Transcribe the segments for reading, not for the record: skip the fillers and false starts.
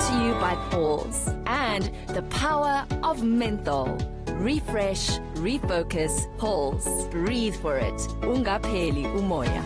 to you by Halls and the power of menthol. Refresh, refocus, Halls. Breathe for it. Ungapheli umoya.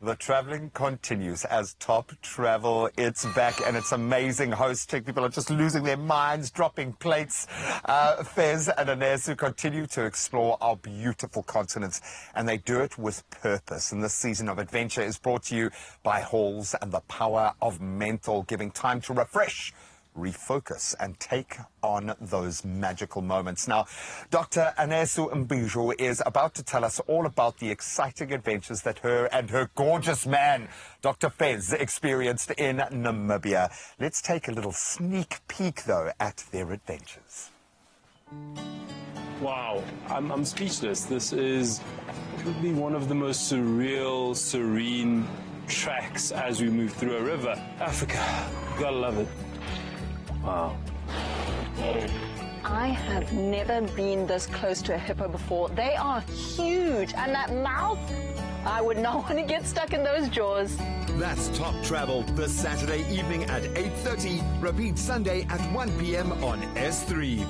The traveling continues as Top Travel. It's back and it's amazing. Hosts, people are just losing their minds, dropping plates. Fez and Anesu continue to explore our beautiful continents, and they do it with purpose. And this season of adventure is brought to you by Halls and the power of menthol, giving time to refresh, refocus and take on those magical moments. Now, Dr. Anesu Mbijo is about to tell us all about the exciting adventures that her and her gorgeous man, Dr. Fez, experienced in Namibia. Let's take a little sneak peek, though, at their adventures. Wow, I'm speechless. This is probably one of the most surreal, serene tracks as we move through a river. Africa, gotta love it. Wow. I have never been this close to a hippo before. They are huge, and that mouth, I would not want to get stuck in those jaws. That's Top Travel this Saturday evening at 8:30. Repeat Sunday at 1 p.m. on S3.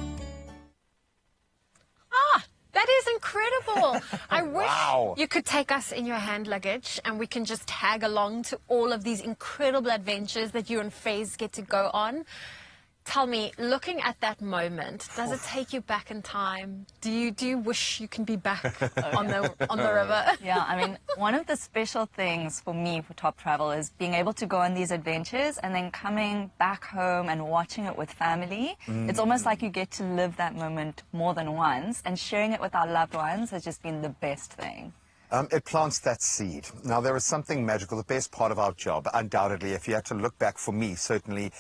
That is incredible. I wish you could take us in your hand luggage and we can just tag along to all of these incredible adventures that you and Fez get to go on. Tell me, looking at that moment, does it take you back in time? Do you wish you can be back on the river? Yeah, I mean, one of the special things for me for Top Travel is being able to go on these adventures and then coming back home and watching it with family. It's almost like you get to live that moment more than once, and sharing it with our loved ones has just been the best thing. It plants that seed. Now, there is something magical, the best part of our job, undoubtedly, if you had to look back for me, certainly,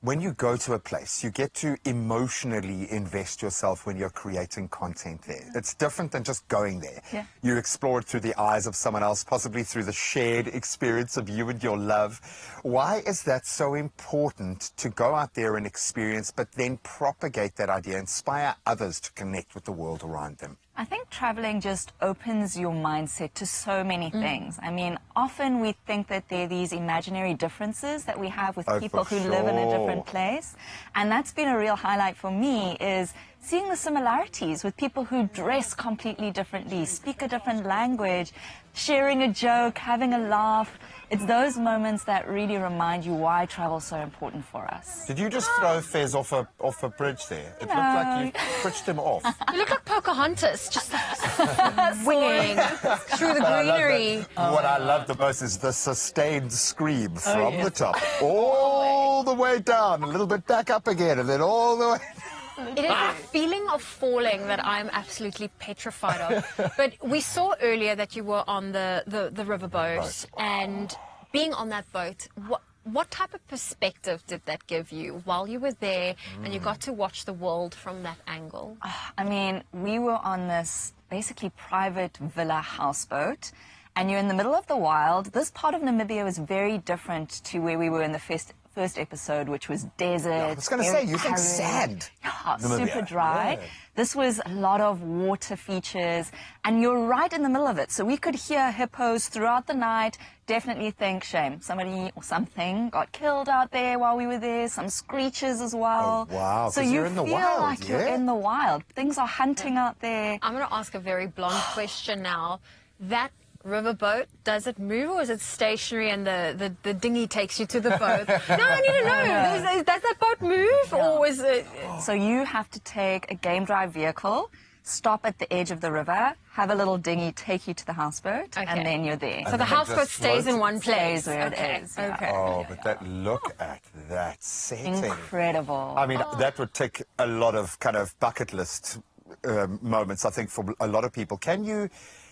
when you go to a place, you get to emotionally invest yourself when you're creating content there. It's different than just going there. Yeah. You explore it through the eyes of someone else, possibly through the shared experience of you and your love. Why is that so important, to go out there and experience, but then propagate that idea, inspire others to connect with the world around them? I think traveling just opens your mindset to so many things. I mean, often we think that there are these imaginary differences that we have with people who live in a different place. And that's been a real highlight for me, is seeing the similarities with people who dress completely differently, speak a different language, sharing a joke, having a laugh. It's those moments that really remind you why travel is so important for us. Did you just throw Fez off a bridge there? It looked like you pushed him off. You look like Pocahontas, just winging through the greenery. What I love the most is the sustained scream from the top, all the way down, a little bit back up again, and then all the way down. It is a feeling of falling that I'm absolutely petrified of. But we saw earlier that you were on the riverboat, and being on that boat, what type of perspective did that give you while you were there and you got to watch the world from that angle? I mean, we were on this basically private villa houseboat, and you're in the middle of the wild. This part of Namibia was very different to where we were in the first episode, which was desert. Yeah, I was going to say, you think sand. Yeah, super dry. Yeah. This was a lot of water features, and you're right in the middle of it. So we could hear hippos throughout the night. Definitely think, shame, somebody or something got killed out there while we were there. Some screeches as well. Oh, wow. So you feel like you're in the wild. Things are hunting out there. I'm going to ask a very blunt question now. That riverboat, does it move, or is it stationary and the dinghy takes you to the boat? No, I need to know. Does that boat move, or is it... So you have to take a game drive vehicle, stop at the edge of the river, have a little dinghy take you to the houseboat, and then you're there. So the houseboat stays in one place. Stays where it is. Okay. Oh, but that look at that setting. Incredible. I mean, that would take a lot of kind of bucket list moments, I think, for a lot of people.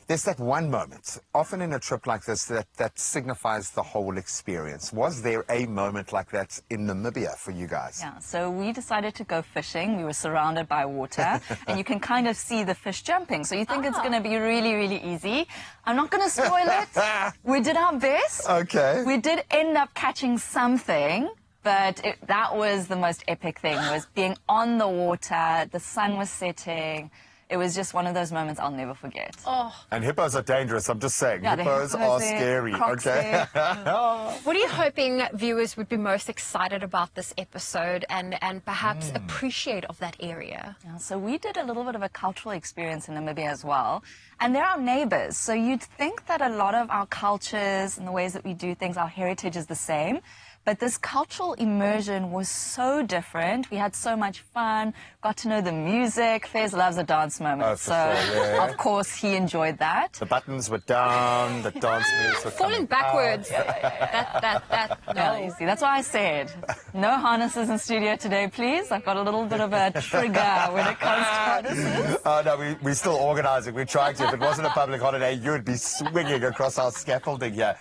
There's that one moment, often in a trip like this, that signifies the whole experience. Was there a moment like that in Namibia for you guys? Yeah, so we decided to go fishing. We were surrounded by water, and you can kind of see the fish jumping. So you think it's going to be really, really easy. I'm not going to spoil it. We did our best. Okay. We did end up catching something. But that was the most epic thing, was being on the water, the sun was setting. it was just one of those moments I'll never forget. Oh. And hippos are dangerous, I'm just saying. Yeah, Hippos are scary, okay? What are you hoping viewers would be most excited about this episode and perhaps appreciate of that area? Yeah, so we did a little bit of a cultural experience in Namibia as well. And they're our neighbors. So you'd think that a lot of our cultures and the ways that we do things, our heritage is the same. But this cultural immersion was so different. We had so much fun, got to know the music. Faiz loves a dance moment. Oh, so, sure, yeah. of course, he enjoyed that. The buttons were down, the dance moves were Falling backwards. No. Yeah, you see, that's why I said, no harnesses in studio today, please. I've got a little bit of a trigger when it comes to harnesses. Oh, no, we're still organising. We're trying to. If it wasn't a public holiday, you would be swinging across our scaffolding here.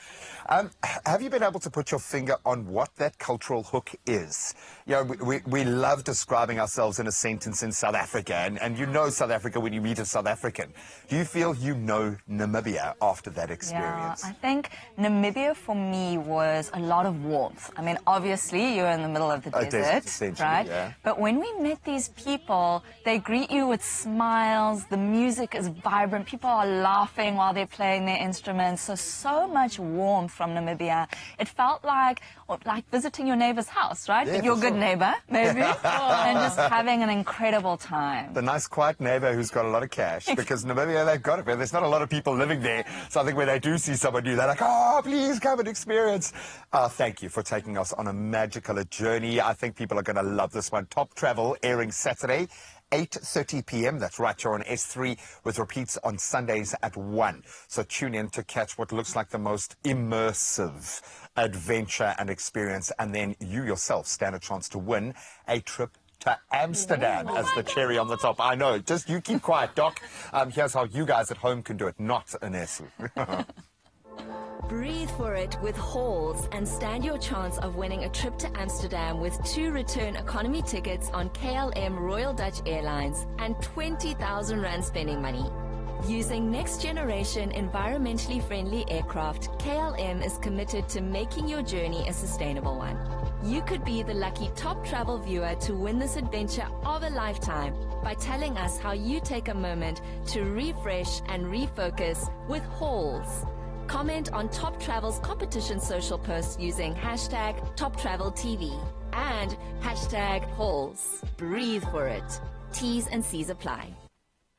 Have you been able to put your finger on what that cultural hook is? You know, we love describing ourselves in a sentence in South Africa, and you know South Africa when you meet a South African. Do you feel you know Namibia after that experience? Yeah, I think Namibia for me was a lot of warmth. I mean, obviously, you're in the middle of the desert, right? Yeah. But when we met these people, they greet you with smiles, the music is vibrant, people are laughing while they're playing their instruments, so much warmth from Namibia. It felt like visiting your neighbor's house, right? Yeah, but your good sure. neighbor, maybe, and just having an incredible time. The nice, quiet neighbor who's got a lot of cash, because Namibia, they've got it, man. There's not a lot of people living there. So I think when they do see someone new, they're like, oh, please come and experience. Thank you for taking us on a magical journey. I think people are going to love this one. Top Travel, airing Saturday, 8:30 p.m. That's right, you're on S3, with repeats on Sundays at 1. So tune in to catch what looks like the most immersive adventure and experience, and then you yourself stand a chance to win a trip to Amsterdam as the cherry on the top. I know, just you keep quiet, Doc. Here's how you guys at home can do it, not Anesu. Breathe for it with Halls and stand your chance of winning a trip to Amsterdam with 2 return economy tickets on KLM Royal Dutch Airlines and 20,000 Rand spending money. Using next-generation environmentally friendly aircraft, KLM is committed to making your journey a sustainable one. You could be the lucky Top Travel viewer to win this adventure of a lifetime by telling us how you take a moment to refresh and refocus with Halls. Comment on Top Travel's competition social posts using hashtag TopTravelTV and hashtag Halls. Breathe for it. T's and C's apply.